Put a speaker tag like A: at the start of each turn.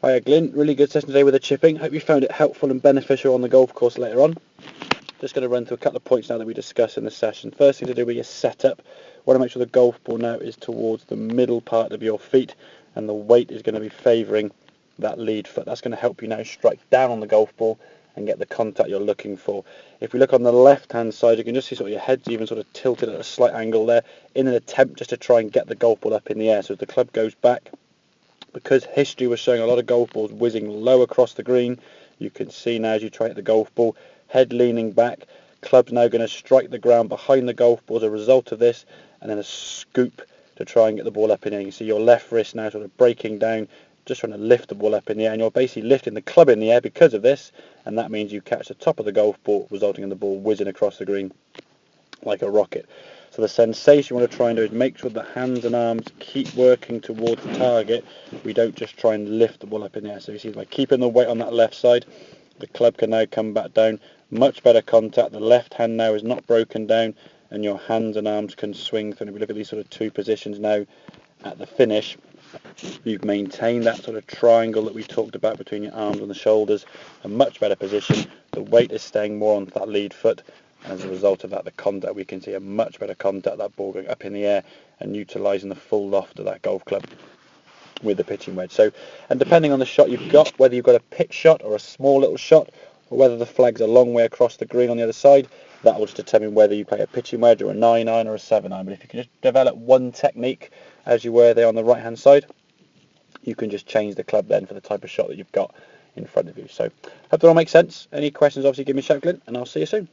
A: Hiya Glyn, really good session today with the chipping. Hope you found it helpful and beneficial on the golf course later on. Just going to run through a couple of points now that we discussed in the session. First thing to do with your setup, want to make sure the golf ball now is towards the middle part of your feet and the weight is going to be favouring that lead foot. That's going to help you now strike down on the golf ball and get the contact you're looking for. If we look on the left hand side, you can just see sort of your head's even sort of tilted at a slight angle there in an attempt just to try and get the golf ball up in the air. So as the club goes back, because history was showing a lot of golf balls whizzing low across the green, you can see now as you try to hit the golf ball, head leaning back, club's now going to strike the ground behind the golf ball as a result of this, and then a scoop to try and get the ball up in the air. You can see your left wrist now sort of breaking down, just trying to lift the ball up in the air, and you're basically lifting the club in the air because of this, and that means you catch the top of the golf ball, resulting in the ball whizzing across the green like a rocket. So the sensation you want to try and do is make sure the hands and arms keep working towards the target. We don't just try and lift the ball up in the air. So you see by keeping the weight on that left side, the club can now come back down. Much better contact. The left hand now is not broken down and your hands and arms can swing. So if we look at these sort of two positions now at the finish, you've maintained that sort of triangle that we talked about between your arms and the shoulders. A much better position. The weight is staying more on that lead foot. As a result of that, the contact, we can see a much better contact, that ball going up in the air and utilising the full loft of that golf club with the pitching wedge. So, and depending on the shot you've got, whether you've got a pitch shot or a small little shot, or whether the flag's a long way across the green on the other side, that will just determine whether you play a pitching wedge or a 9-iron or a 7-iron. But if you can just develop one technique as you were there on the right hand side, you can just change the club then for the type of shot that you've got in front of you. So, hope that all makes sense. Any questions, obviously give me a shout, Clint, and I'll see you soon.